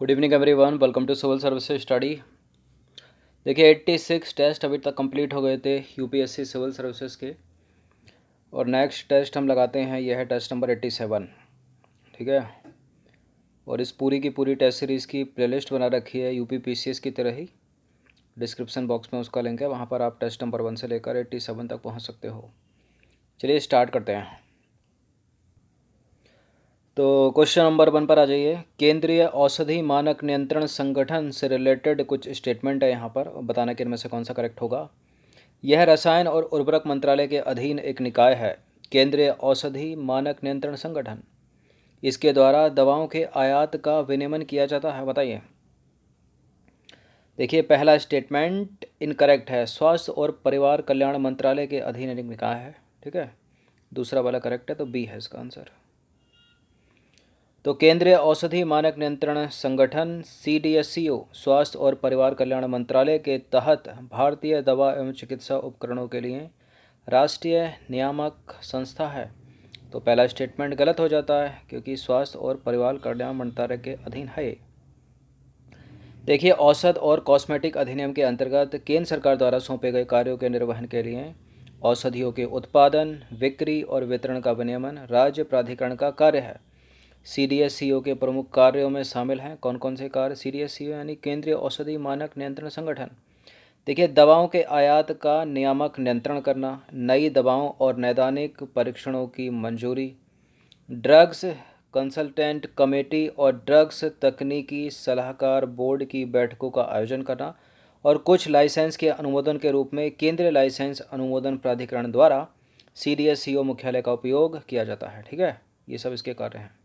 Good evening everyone, welcome to civil services study. देखिए 86 test अभी तक कंप्लीट हो गए थे यूपीएससी सिविल सर्विसेज के, और नेक्स्ट टेस्ट हम लगाते हैं, यह है टेस्ट नंबर 87। ठीक है, और इस पूरी की पूरी टेस्ट सीरीज़ की प्लेलिस्ट बना रखी है यूपी पीसीएस की तरह ही। डिस्क्रिप्शन बॉक्स में उसका लिंक है, वहाँ पर आप टेस्ट नंबर 1 से लेकर 87 तक पहुँच सकते हो। चलिए स्टार्ट करते हैं। तो क्वेश्चन नंबर 1 पर आ जाइए। केंद्रीय औषधि मानक नियंत्रण संगठन से रिलेटेड कुछ स्टेटमेंट है यहाँ पर, बताना कि इनमें से कौन सा करेक्ट होगा। यह रसायन और उर्वरक मंत्रालय के अधीन एक निकाय है, केंद्रीय औषधि मानक नियंत्रण संगठन। इसके द्वारा दवाओं के आयात का विनियमन किया जाता है। बताइए। देखिए पहला स्टेटमेंट इनकरेक्ट है, स्वास्थ्य और परिवार कल्याण मंत्रालय के अधीन एक निकाय है। ठीक है, दूसरा वाला करेक्ट है, तो बी है इसका आंसर। तो केंद्रीय औषधि मानक नियंत्रण संगठन CDSCO स्वास्थ्य और परिवार कल्याण मंत्रालय के तहत भारतीय दवा एवं चिकित्सा उपकरणों के लिए राष्ट्रीय नियामक संस्था है। तो पहला स्टेटमेंट गलत हो जाता है, क्योंकि स्वास्थ्य और परिवार कल्याण मंत्रालय के अधीन है। देखिए औषध और कॉस्मेटिक अधिनियम के अंतर्गत केंद्र सरकार द्वारा सौंपे गए कार्यों के निर्वहन के लिए औषधियों के उत्पादन, बिक्री और वितरण का विनियमन राज्य प्राधिकरण का कार्य है। CDSCO के प्रमुख कार्यों में शामिल हैं कौन कौन से कार्य? CDSCO यानी केंद्रीय औषधि मानक नियंत्रण संगठन। देखिए दवाओं के आयात का नियामक नियंत्रण करना, नई दवाओं और नैदानिक परीक्षणों की मंजूरी, ड्रग्स कंसल्टेंट कमेटी और ड्रग्स तकनीकी सलाहकार बोर्ड की बैठकों का आयोजन करना, और कुछ लाइसेंस के अनुमोदन के रूप में केंद्रीय लाइसेंस अनुमोदन प्राधिकरण द्वारा CDSCO मुख्यालय का उपयोग किया जाता है। ठीक है, ये सब इसके कार्य हैं।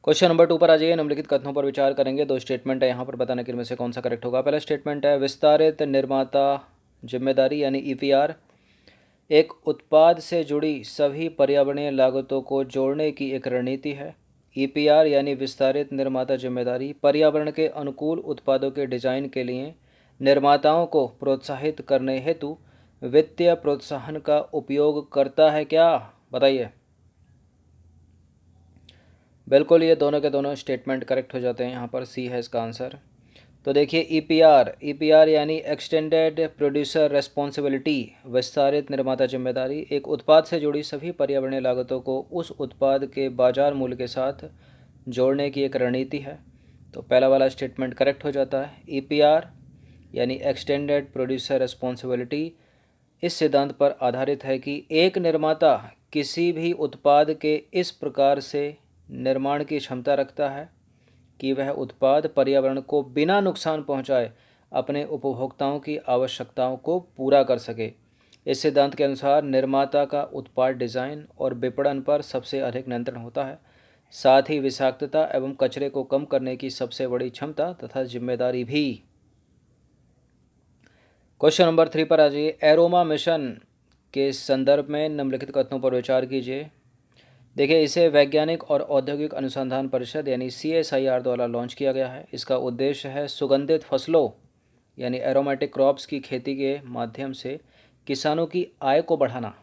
क्वेश्चन नंबर 2 पर आ जाइए। निम्नलिखित कथनों पर विचार करेंगे। दो स्टेटमेंट है यहाँ पर, बताने कि इनमें से कौन सा करेक्ट होगा। पहला स्टेटमेंट है विस्तारित निर्माता जिम्मेदारी यानी EPR एक उत्पाद से जुड़ी सभी पर्यावरणीय लागतों को जोड़ने की एक रणनीति है। EPR यानी विस्तारित निर्माता जिम्मेदारी पर्यावरण के अनुकूल उत्पादों के डिजाइन के लिए निर्माताओं को प्रोत्साहित करने हेतु वित्तीय प्रोत्साहन का उपयोग करता है। क्या? बताइए। बिल्कुल, ये दोनों के दोनों स्टेटमेंट करेक्ट हो जाते हैं। यहाँ पर सी है इसका आंसर। तो देखिए EPR यानी एक्सटेंडेड प्रोड्यूसर रेस्पॉन्सिबिलिटी विस्तारित निर्माता जिम्मेदारी एक उत्पाद से जुड़ी सभी पर्यावरणीय लागतों को उस उत्पाद के बाजार मूल्य के साथ जोड़ने की एक रणनीति है। तो पहला वाला स्टेटमेंट करेक्ट हो जाता है। EPR यानी एक्सटेंडेड प्रोड्यूसर रेस्पॉन्सिबिलिटी इस सिद्धांत पर आधारित है कि एक निर्माता किसी भी उत्पाद के इस प्रकार से निर्माण की क्षमता रखता है कि वह उत्पाद पर्यावरण को बिना नुकसान पहुंचाए अपने उपभोक्ताओं की आवश्यकताओं को पूरा कर सके। इस सिद्धांत के अनुसार निर्माता का उत्पाद डिज़ाइन और विपणन पर सबसे अधिक नियंत्रण होता है, साथ ही विषाक्तता एवं कचरे को कम करने की सबसे बड़ी क्षमता तथा जिम्मेदारी भी। क्वेश्चन नंबर 3 पर आ जाइए। एरोमा मिशन के संदर्भ में निम्नलिखित कथनों पर विचार कीजिए। देखिए इसे वैज्ञानिक और औद्योगिक अनुसंधान परिषद यानी CSIR द्वारा लॉन्च किया गया है। इसका उद्देश्य है सुगंधित फसलों यानी एरोमेटिक क्रॉप्स की खेती के माध्यम से किसानों की आय को बढ़ाना।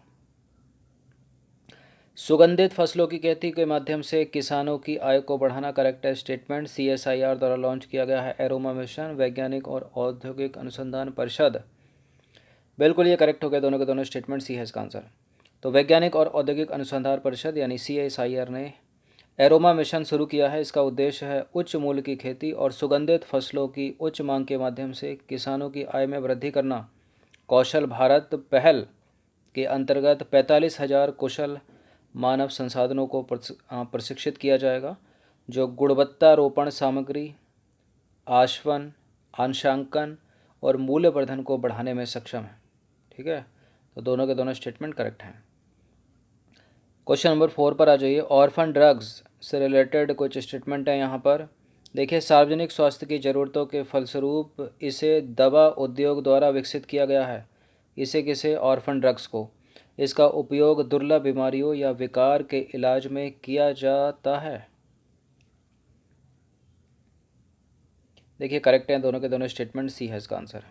सुगंधित फसलों की खेती के माध्यम से किसानों की आय को बढ़ाना करेक्ट है स्टेटमेंट। CSIR द्वारा लॉन्च किया गया है एरोमा मिशन, वैज्ञानिक और औद्योगिक अनुसंधान परिषद। बिल्कुल ये करेक्ट हो गया, दोनों के दोनों स्टेटमेंट सी है इसका आंसर। तो वैज्ञानिक और औद्योगिक अनुसंधान परिषद यानी CSIR ने एरोमा मिशन शुरू किया है। इसका उद्देश्य है उच्च मूल्य की खेती और सुगंधित फसलों की उच्च मांग के माध्यम से किसानों की आय में वृद्धि करना। कौशल भारत पहल के अंतर्गत 45,000 कुशल मानव संसाधनों को प्रशिक्षित किया जाएगा, जो गुणवत्तारोपण सामग्री, आश्वन, अंशांकन और मूल्यवर्धन को बढ़ाने में सक्षम है। ठीक है, तो दोनों के दोनों स्टेटमेंट करेक्ट हैं। क्वेश्चन नंबर 4 पर आ जाइए। ऑर्फन ड्रग्स से रिलेटेड कुछ स्टेटमेंट है यहाँ पर। देखिए सार्वजनिक स्वास्थ्य की ज़रूरतों के फलस्वरूप इसे दवा उद्योग द्वारा विकसित किया गया है। इसे किसे? ऑर्फन ड्रग्स को। इसका उपयोग दुर्लभ बीमारियों या विकार के इलाज में किया जाता है। देखिए करेक्ट हैं दोनों के दोनों स्टेटमेंट, सी है इसका आंसर।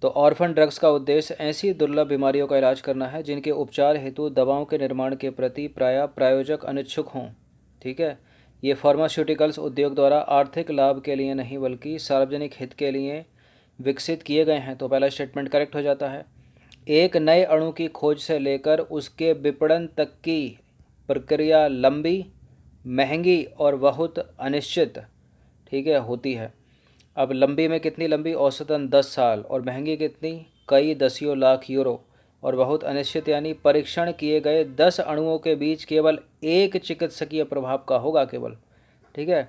तो ऑर्फन ड्रग्स का उद्देश्य ऐसी दुर्लभ बीमारियों का इलाज करना है जिनके उपचार हेतु दवाओं के निर्माण के प्रति प्रायोजक अनिच्छुक हों। ठीक है, ये फार्मास्यूटिकल्स उद्योग द्वारा आर्थिक लाभ के लिए नहीं बल्कि सार्वजनिक हित के लिए विकसित किए गए हैं। तो पहला स्टेटमेंट करेक्ट हो जाता है। एक नए अणु की खोज से लेकर उसके विपणन तक की प्रक्रिया लंबी, महंगी और बहुत अनिश्चित, ठीक है, होती है। अब लंबी में कितनी लंबी? औसतन 10 साल। और महंगी कितनी? कई दसियों लाख यूरो। और बहुत अनिश्चित यानी परीक्षण किए गए 10 अणुओं के बीच केवल एक चिकित्सकीय प्रभाव का होगा केवल, ठीक है।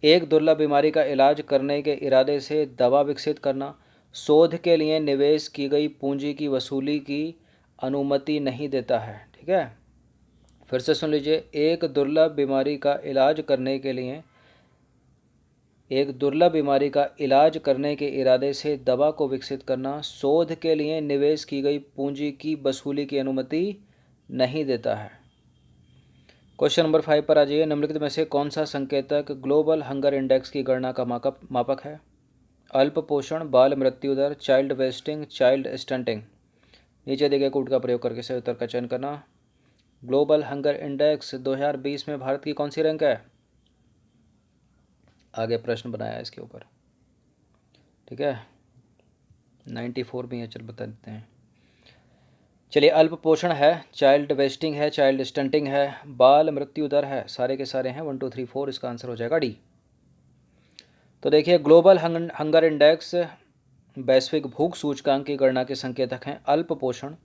एक दुर्लभ बीमारी का इलाज करने के इरादे से दवा विकसित करना शोध के लिए निवेश की गई पूंजी की वसूली की अनुमति नहीं देता है, ठीक है। फिर से सुन लीजिए, एक दुर्लभ बीमारी का इलाज करने के इरादे से दवा को विकसित करना शोध के लिए निवेश की गई पूंजी की वसूली की अनुमति नहीं देता है। क्वेश्चन नंबर 5 पर आ जाइए। निम्नलिखित में से कौन सा संकेतक ग्लोबल हंगर इंडेक्स की गणना का मापक है? अल्प पोषण, बाल मृत्यु दर, चाइल्ड वेस्टिंग, चाइल्ड स्टंटिंग। नीचे दिए गए कोड का प्रयोग करके सही उत्तर का चयन करना। ग्लोबल हंगर इंडेक्स 2020 में भारत की कौन सी रैंक है? आगे प्रश्न बनाया है इसके ऊपर, ठीक है। 94 में चल बता देते हैं। चलिए, अल्प पोषण है, चाइल्ड वेस्टिंग है, चाइल्ड स्टंटिंग है, बाल मृत्यु दर है, सारे के सारे हैं 1 2 3 4। इसका आंसर हो जाएगा डी। तो देखिए, ग्लोबल हंगर इंडेक्स वैश्विक भूख सूचकांक की गणना के संकेतक हैं अल्प पोषण,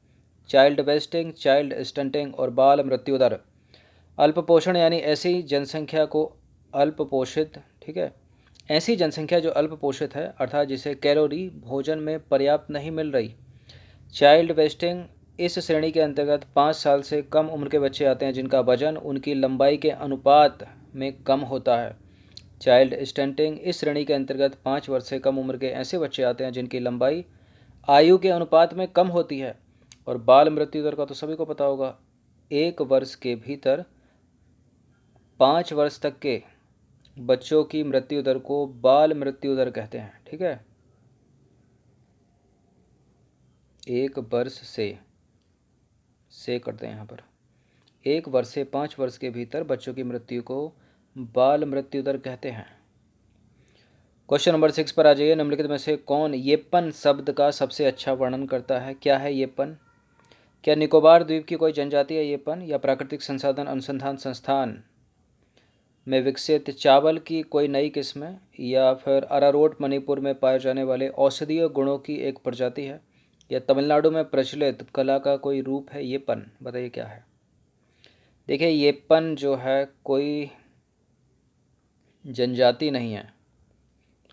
चाइल्ड वेस्टिंग, चाइल्ड स्टंटिंग और बाल मृत्यु दर। अल्प पोषण यानी ऐसी जनसंख्या को अल्प पोषित, ठीक है, ऐसी जनसंख्या जो अल्प पोषित है अर्थात जिसे कैलोरी भोजन में पर्याप्त नहीं मिल रही। चाइल्ड वेस्टिंग, इस श्रेणी के अंतर्गत 5 साल से कम उम्र के बच्चे आते हैं जिनका वजन उनकी लंबाई के अनुपात में कम होता है। चाइल्ड स्टंटिंग, इस श्रेणी के अंतर्गत 5 वर्ष से कम उम्र के ऐसे बच्चे आते हैं जिनकी लंबाई आयु के अनुपात में कम होती है। और बाल मृत्यु दर का तो सभी को पता होगा, 1 वर्ष के भीतर 5 वर्ष तक के बच्चों की मृत्यु दर को बाल मृत्यु दर कहते हैं, ठीक है। 1 वर्ष से करते हैं यहाँ पर, 1 वर्ष से 5 वर्ष के भीतर बच्चों की मृत्यु को बाल मृत्यु दर कहते हैं। क्वेश्चन नंबर 6 पर आ जाइए। निम्नलिखित में से कौन येपन शब्द का सबसे अच्छा वर्णन करता है? क्या है येपन? क्या निकोबार द्वीप की कोई जनजाति है येपन, या प्राकृतिक संसाधन अनुसंधान संस्थान में विकसित चावल की कोई नई किस्म है, या फिर अरारोट मणिपुर में पाए जाने वाले औषधीय गुणों की एक प्रजाति है, या तमिलनाडु में प्रचलित कला का कोई रूप है येपन? बताइए क्या है। देखिए, येपन जो है कोई जनजाति नहीं है,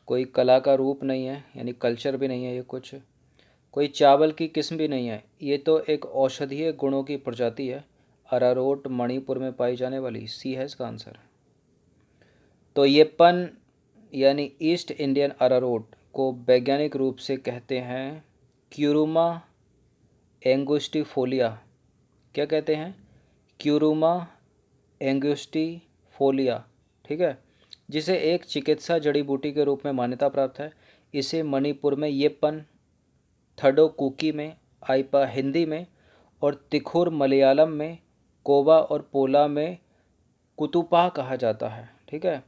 कोई कला का रूप नहीं है, यानी कल्चर भी नहीं है, ये कुछ कोई चावल की किस्म भी नहीं है, ये तो एक औषधीय गुणों की प्रजाति है। अरारोट मणिपुर में पाई जाने वाली, सी है इसका आंसर। तो येपन यानी ईस्ट इंडियन अरारोट को वैज्ञानिक रूप से कहते हैं क्यूरुमा एंगुस्टिफोलिया। क्या कहते हैं? क्यूरुमा एंगुस्टिफोलिया, ठीक है, जिसे एक चिकित्सा जड़ी बूटी के रूप में मान्यता प्राप्त है। इसे मणिपुर में येपन, थडो कुकी में, आइपा हिंदी में और तिखुर मलयालम में, कोबा और पोला में कुतुपा कहा जाता है, ठीक है।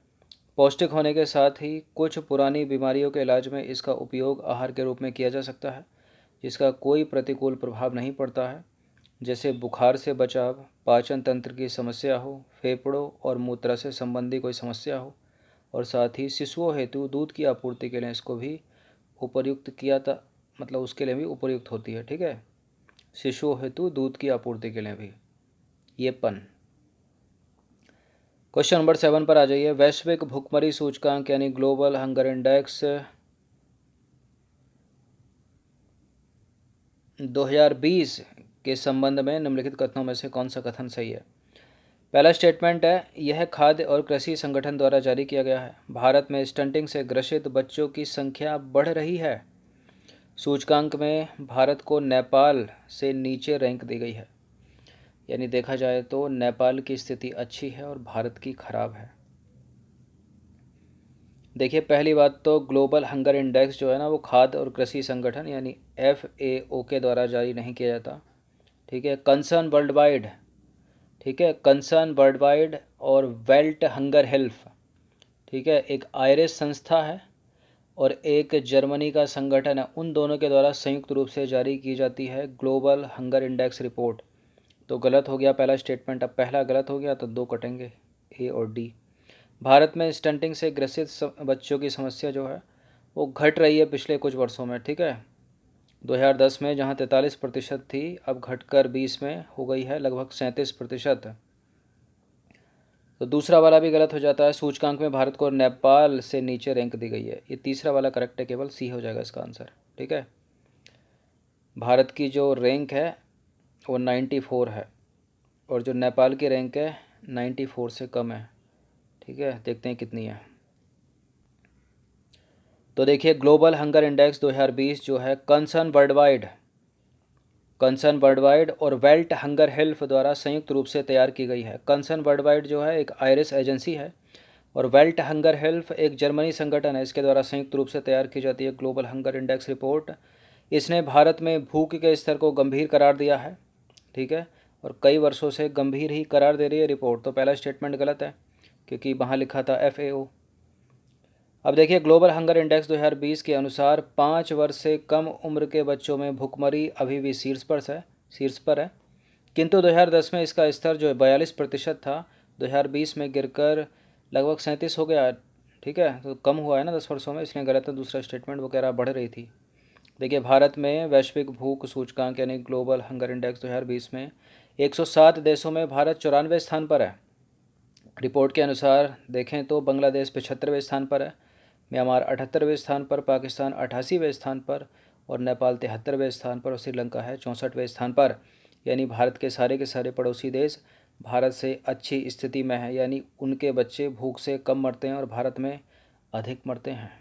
पौष्टिक होने के साथ ही कुछ पुरानी बीमारियों के इलाज में इसका उपयोग आहार के रूप में किया जा सकता है, जिसका कोई प्रतिकूल प्रभाव नहीं पड़ता है, जैसे बुखार से बचाव, पाचन तंत्र की समस्या हो, फेफड़ों और मूत्र से संबंधी कोई समस्या हो, और साथ ही शिशुओं हेतु दूध की आपूर्ति के लिए इसको भी उपयुक्त किया था, मतलब उसके लिए भी उपयुक्त होती है, ठीक है, शिशुओं हेतु दूध की आपूर्ति के लिए भी येपन। क्वेश्चन नंबर 7 पर आ जाइए। वैश्विक भुखमरी सूचकांक यानी ग्लोबल हंगर इंडेक्स 2020 के संबंध में निम्नलिखित कथनों में से कौन सा कथन सही है? पहला स्टेटमेंट है, यह खाद्य और कृषि संगठन द्वारा जारी किया गया है। भारत में स्टंटिंग से ग्रसित बच्चों की संख्या बढ़ रही है। सूचकांक में भारत को नेपाल से नीचे रैंक दी गई है, यानी देखा जाए तो नेपाल की स्थिति अच्छी है और भारत की खराब है। देखिए, पहली बात तो ग्लोबल हंगर इंडेक्स जो है ना, वो खाद्य और कृषि संगठन यानी FAO के द्वारा जारी नहीं किया जाता, ठीक है, कंसर्न वर्ल्ड वाइड, ठीक है, कंसर्न वर्ल्ड वाइड और वेल्ट हंगर हेल्प, ठीक है, एक आयरिश संस्था है और एक जर्मनी का संगठन है, उन दोनों के द्वारा संयुक्त रूप से जारी की जाती है ग्लोबल हंगर इंडेक्स रिपोर्ट। तो गलत हो गया पहला स्टेटमेंट, अब पहला गलत हो गया तो दो कटेंगे, ए और डी। भारत में स्टंटिंग से ग्रसित बच्चों की समस्या जो है वो घट रही है पिछले कुछ वर्षों में, ठीक है। 2010 में जहां 43% थी, अब घटकर 20 में हो गई है लगभग 37%। तो दूसरा वाला भी गलत हो जाता है, सूचकांक में भारत को नेपाल से नीचे रैंक दी गई है। ये तीसरा वाला करेक्ट है, केवल सी हो जाएगा इसका आंसर, ठीक है। भारत की जो रैंक है वो 94 है और जो नेपाल की रैंक है 94 से कम है, ठीक है। देखते हैं कितनी है। तो देखिए ग्लोबल हंगर इंडेक्स 2020 जो है कंसर्न वर्ल्ड वाइड और वेल्ट हंगर हेल्प द्वारा संयुक्त रूप से तैयार की गई है। कंसर्न वर्ल्ड वाइड जो है एक आयरिश एजेंसी है और वेल्ट हंगर हेल्प एक जर्मनी संगठन है, इसके द्वारा संयुक्त रूप से तैयार की जाती है ग्लोबल हंगर इंडेक्स रिपोर्ट। इसने भारत में भूख के स्तर को गंभीर करार दिया है, ठीक है, और कई वर्षों से गंभीर ही करार दे रही है रिपोर्ट। तो पहला स्टेटमेंट गलत है क्योंकि वहाँ लिखा था FAO। अब देखिए ग्लोबल हंगर इंडेक्स 2020 के अनुसार 5 वर्ष से कम उम्र के बच्चों में भुखमरी अभी भी शीर्ष पर है, किंतु 2010 में इसका स्तर जो 42% था 2020 में गिरकर लगभग 37 हो गया, ठीक है। तो कम हुआ है ना 10 वर्षों में, इसलिए गलत है दूसरा स्टेटमेंट, वो कह रहा बढ़ रही थी। देखिए भारत में वैश्विक भूख सूचकांक यानी ग्लोबल हंगर इंडेक्स 2020 में 107 देशों में भारत 94वें स्थान पर है। रिपोर्ट के अनुसार देखें तो बांग्लादेश 75वें स्थान पर है, म्यांमार 78वें स्थान पर, पाकिस्तान 88वें स्थान पर और नेपाल 73वें स्थान पर और श्रीलंका है 64वें स्थान पर। यानी भारत के सारे पड़ोसी देश भारत से अच्छी स्थिति में है, यानी उनके बच्चे भूख से कम मरते हैं और भारत में अधिक मरते हैं,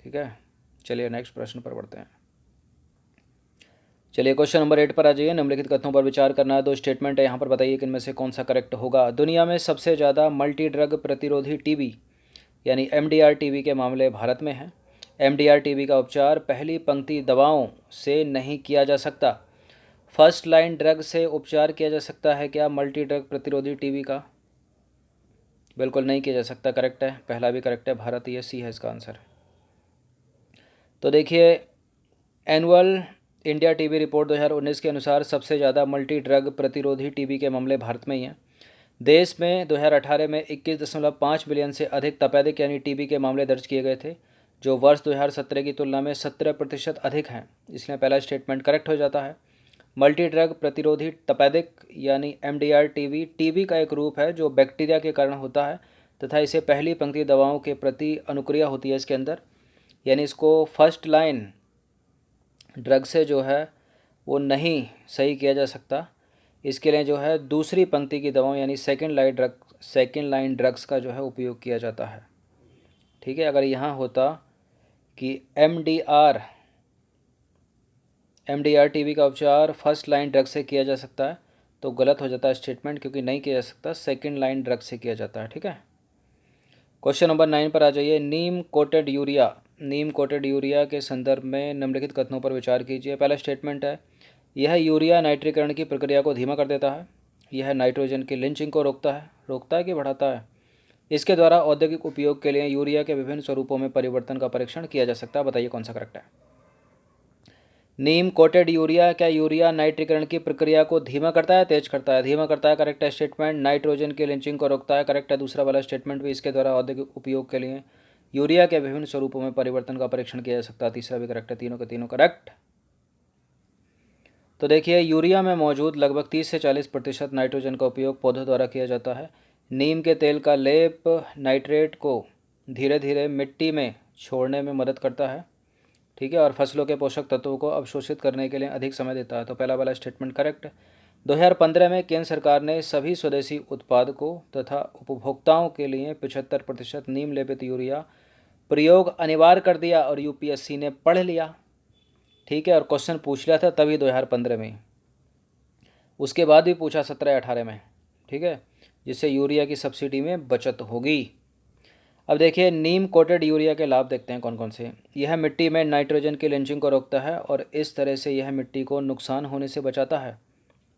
ठीक है। चलिए नेक्स्ट प्रश्न पर बढ़ते हैं। चलिए क्वेश्चन नंबर 8 पर आ जाइए। निम्नलिखित कथनों पर विचार करना है, दो स्टेटमेंट है यहाँ पर, बताइए कि इनमें से कौन सा करेक्ट होगा। दुनिया में सबसे ज़्यादा मल्टी ड्रग प्रतिरोधी टीबी यानी MDR टीबी के मामले भारत में हैं। MDR टीबी का उपचार पहली पंक्ति दवाओं से नहीं किया जा सकता। फर्स्ट लाइन ड्रग से उपचार किया जा सकता है क्या मल्टी ड्रग प्रतिरोधी टीबी का? बिल्कुल नहीं किया जा सकता, करेक्ट है, पहला भी करेक्ट है, भारत, ये सी है इसका आंसर। तो देखिए एनुअल इंडिया टीबी रिपोर्ट 2019 के अनुसार सबसे ज़्यादा मल्टी ड्रग प्रतिरोधी टीबी के मामले भारत में ही हैं। देश में 2018 में 21.5 मिलियन से अधिक तपेदिक यानी टीबी के मामले दर्ज किए गए थे, जो वर्ष 2017 की तुलना में 17% अधिक हैं, इसलिए पहला स्टेटमेंट करेक्ट हो जाता है। मल्टी ड्रग प्रतिरोधी तपेदिक यानी MDR टीबी का एक रूप है जो बैक्टीरिया के कारण होता है तथा इसे पहली पंक्ति दवाओं के प्रति अनुक्रिया होती है इसके अंदर, यानी इसको फर्स्ट लाइन ड्रग से जो है वो नहीं सही किया जा सकता। इसके लिए जो है दूसरी पंक्ति की दवाओं यानी सेकेंड लाइन ड्रग्स का जो है उपयोग किया जाता है, ठीक है। अगर यहाँ होता कि MDR टीबी का उपचार फर्स्ट लाइन ड्रग से किया जा सकता है तो गलत हो जाता है स्टेटमेंट, क्योंकि नहीं किया जा सकता, सेकेंड लाइन ड्रग से किया जाता है, ठीक है। क्वेश्चन नंबर 9 पर आ जाइए। नीम कोटेड यूरिया के संदर्भ में निम्नलिखित कथनों पर विचार कीजिए। पहला स्टेटमेंट है, यह यूरिया नाइट्रीकरण की प्रक्रिया को धीमा कर देता है। यह नाइट्रोजन की लिंचिंग को रोकता है कि बढ़ाता है। इसके द्वारा औद्योगिक उपयोग के लिए यूरिया के विभिन्न स्वरूपों में परिवर्तन का परीक्षण किया जा सकता है, बताइए कौन सा करेक्ट है। नीम कोटेड यूरिया क्या यूरिया नाइट्रीकरण की प्रक्रिया को धीमा करता है, तेज करता है? धीमा करता है, करेक्ट है स्टेटमेंट। नाइट्रोजन की लिंचिंग को रोकता है, करेक्ट है दूसरा वाला स्टेटमेंट भी। इसके द्वारा औद्योगिक उपयोग के लिए यूरिया के विभिन्न स्वरूपों में परिवर्तन का परीक्षण किया जा सकता है, तीसरा भी करेक्ट है, तीनों के तीनों करेक्ट। तो देखिए यूरिया में मौजूद लगभग 30 से 40% नाइट्रोजन का उपयोग पौधों द्वारा किया जाता है। नीम के तेल का लेप नाइट्रेट को धीरे धीरे मिट्टी में छोड़ने में मदद करता है, ठीक है, और फसलों के पोषक तत्वों को अवशोषित करने के लिए अधिक समय देता है, तो पहला वाला स्टेटमेंट करेक्ट। 2015 में केंद्र सरकार ने सभी स्वदेशी उत्पादकों तथा उपभोक्ताओं के लिए 75% नीम लेपित यूरिया प्रयोग अनिवार्य कर दिया और UPSC ने पढ़ लिया, ठीक है, और क्वेश्चन पूछ लिया था तभी 2015 में, उसके बाद भी पूछा 17-18 में, ठीक है, जिससे यूरिया की सब्सिडी में बचत होगी। अब देखिए नीम कोटेड यूरिया के लाभ देखते हैं कौन कौन से। यह मिट्टी में नाइट्रोजन की लिंचिंग को रोकता है और इस तरह से यह मिट्टी को नुकसान होने से बचाता है,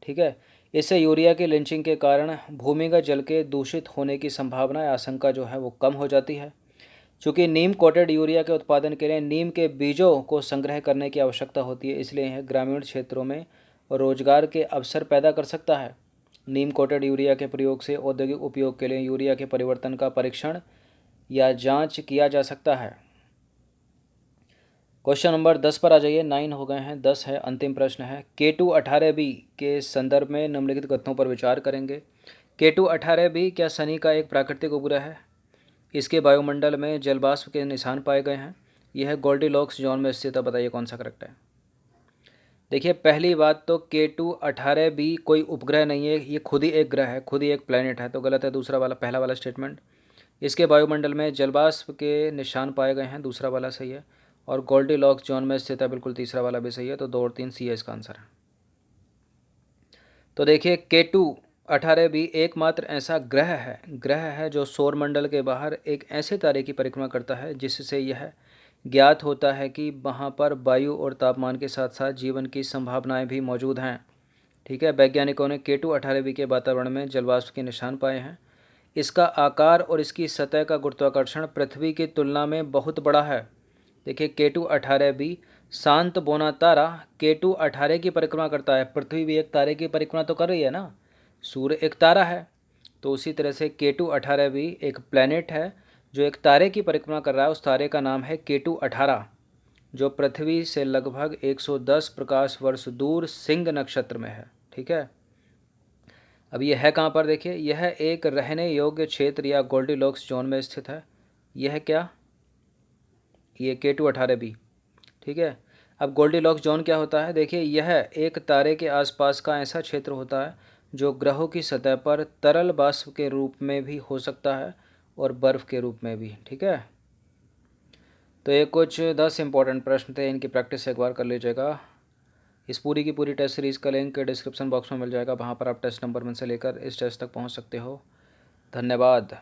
ठीक है। इससे यूरिया की लिंचिंग के कारण भूमिगत जल के दूषित होने की संभावना या आशंका जो है वो कम हो जाती है। चूँकि नीम कोटेड यूरिया के उत्पादन के लिए नीम के बीजों को संग्रह करने की आवश्यकता होती है, इसलिए यह ग्रामीण क्षेत्रों में रोजगार के अवसर पैदा कर सकता है। नीम कोटेड यूरिया के प्रयोग से औद्योगिक उपयोग के लिए यूरिया के परिवर्तन का परीक्षण या जांच किया जा सकता है। क्वेश्चन नंबर 10 पर आ जाइए। 9 हो गए हैं, 10 है, अंतिम प्रश्न है। K2-18b के संदर्भ में निम्नलिखित कथनों पर विचार करेंगे। K2-18b क्या शनि का एक प्राकृतिक उपग्रह है? इसके वायुमंडल में जलवाष्प के निशान पाए गए हैं। यह गोल्डीलॉक्स जोन में स्थित है। बताइए कौन सा करेक्ट है। देखिए, पहली बात तो K2-18b कोई उपग्रह नहीं है, ये खुद ही एक ग्रह है, खुद ही एक प्लैनेट है, तो गलत है दूसरा वाला, पहला वाला स्टेटमेंट। इसके वायुमंडल में जलवाष्प के निशान पाए गए हैं, दूसरा वाला सही है। और गोल्डीलॉक्स जोन में स्थित है, बिल्कुल तीसरा वाला भी सही है। तो 2 और 3 सी है इसका आंसर है। तो देखिए, K2-18b एकमात्र ऐसा ग्रह है जो सौरमंडल के बाहर एक ऐसे तारे की परिक्रमा करता है जिससे यह ज्ञात होता है कि वहाँ पर वायु और तापमान के साथ साथ जीवन की संभावनाएं भी मौजूद हैं। ठीक है, वैज्ञानिकों ने K2-18b के वातावरण में जलवाष्प के निशान पाए हैं। इसका आकार और इसकी सतह का गुरुत्वाकर्षण पृथ्वी की तुलना में बहुत बड़ा है। देखिए, K2-18b शांत बोना तारा K2-18 की परिक्रमा करता है। पृथ्वी भी एक तारे की परिक्रमा तो कर रही है ना, सूर्य एक तारा है, तो उसी तरह से K2-18b एक प्लैनेट है जो एक तारे की परिक्रमा कर रहा है। उस तारे का नाम है K2-18, जो पृथ्वी से लगभग 110 प्रकाश वर्ष दूर सिंह नक्षत्र में है। ठीक है, अब यह है कहाँ पर? देखिए, यह एक रहने योग्य क्षेत्र या गोल्डीलॉक्स जोन में स्थित है। यह क्या? ये K2-18b। ठीक है, अब गोल्डीलॉक्स जोन क्या होता है? देखिए, यह एक तारे के आसपास का ऐसा क्षेत्र होता है जो ग्रहों की सतह पर तरल वाष्प के रूप में भी हो सकता है और बर्फ़ के रूप में भी। ठीक है, तो ये कुछ 10 इंपॉर्टेंट प्रश्न थे, इनकी प्रैक्टिस एक बार कर लीजिएगा। इस पूरी की पूरी टेस्ट सीरीज़ का लिंक डिस्क्रिप्शन बॉक्स में मिल जाएगा, वहाँ पर आप टेस्ट नंबर 1 से लेकर इस टेस्ट तक पहुँच सकते हो। धन्यवाद।